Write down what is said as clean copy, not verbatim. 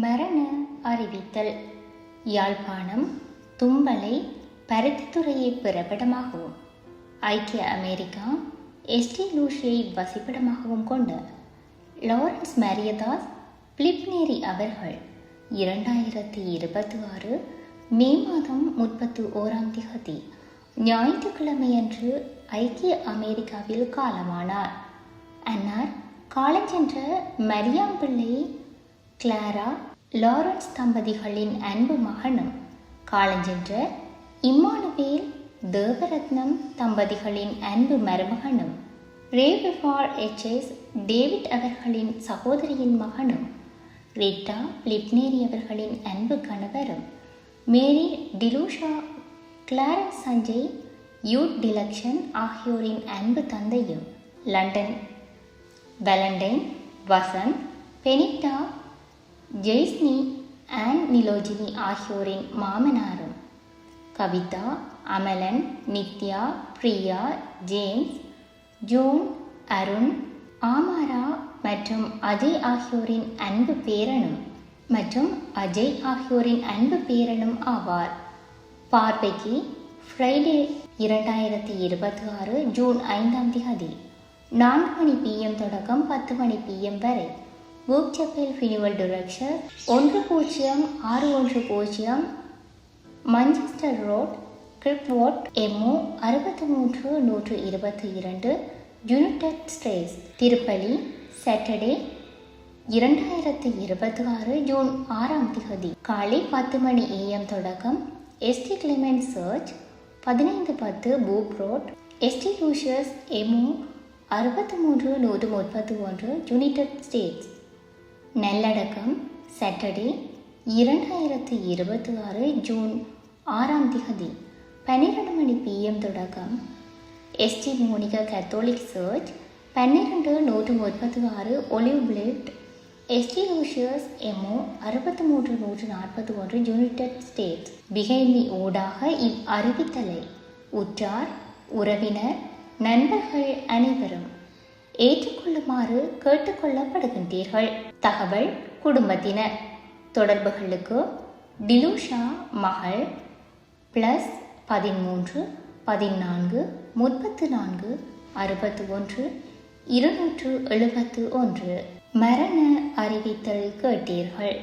மரண அறிவித்தல். யாழ்ப்பாணம் தும்பலை பருத்தித்துறையை பிறப்பிடமாகவும் ஐக்கிய அமெரிக்கா எஸ்டி லூஷியை வசிப்பிடமாகவும் கொண்ட லாரன்ஸ் மரியதாஸ் பிலிப்னேரி அவர்கள் 2026 மே மாதம் 31 ஞாயிற்றுக்கிழமையன்று ஐக்கிய அமெரிக்காவில் காலமானார். அன்னார் காலஞ்சென்ற மரியாம் பிள்ளை கிளாரா லாரன்ஸ் தம்பதிகளின் அன்பு மகனும், காலஞ்சென்ற இம்மானுவேல் தேவரத்னம் தம்பதிகளின் அன்பு மருமகனும், ரேபிஃபார் எச்.எஸ். டேவிட் அவர்களின் சகோதரியின் மகனும், ரிட்டா பிலிப்னேரி அவர்களின் அன்பு கணவரும், மேரி டிலூஷா கிளாரன்ஸ் சஞ்சய் யூட் டிலக்ஷன் ஆகியோரின் அன்பு தந்தையும், London Valentine Vasanth Benita Jaisni Ann Nilojini ஆகியோரின் மாமனாரும், கவிதா அமலன் நித்யா பிரியா ஜேம்ஸ் ஜோன் அருண் ஆமாரா மற்றும் அஜய் ஆகியோரின் அன்பு பேரனும் ஆவார். பார்வைக்கு ஃப்ரைடே 2026 ஜூன் 5 4 PM தொடக்கம் 10 PM வரை வூக் Chapel funeral direction 10610 Manchester Road Kirkwood MO 63122 United States, திருப்பலி, சாட்டர்டே 2026 ஜூன் 6 காலை 10 AM தொடக்கம் எஸ்டி கிளெமெண்ட் சர்ச் 1510 பூப் Road ST Louis MO 63131 United States. நல்லடக்கம் சாட்டர்டே 2026 ஜூன் 6 12 PM தொடக்கம் ST Monica Catholic Church 12136 Olive blade ST Louis MO 63141 United States. பிகைமி ஊடாக இவ் அறிவித்தலை உற்றார் உறவினர் நண்பர்கள் அனைவரும் ஏற்றுக்கொள்ளுமாறு கேட்டுக்கொள்ளப்படுகின்றீர்கள். தகவல் குடும்பத்தினர் தொடர்புகளுக்கு டிலூஷா மகள் +13 14 34 61 271. மரண அறிவித்தல் கேட்டீர்கள்.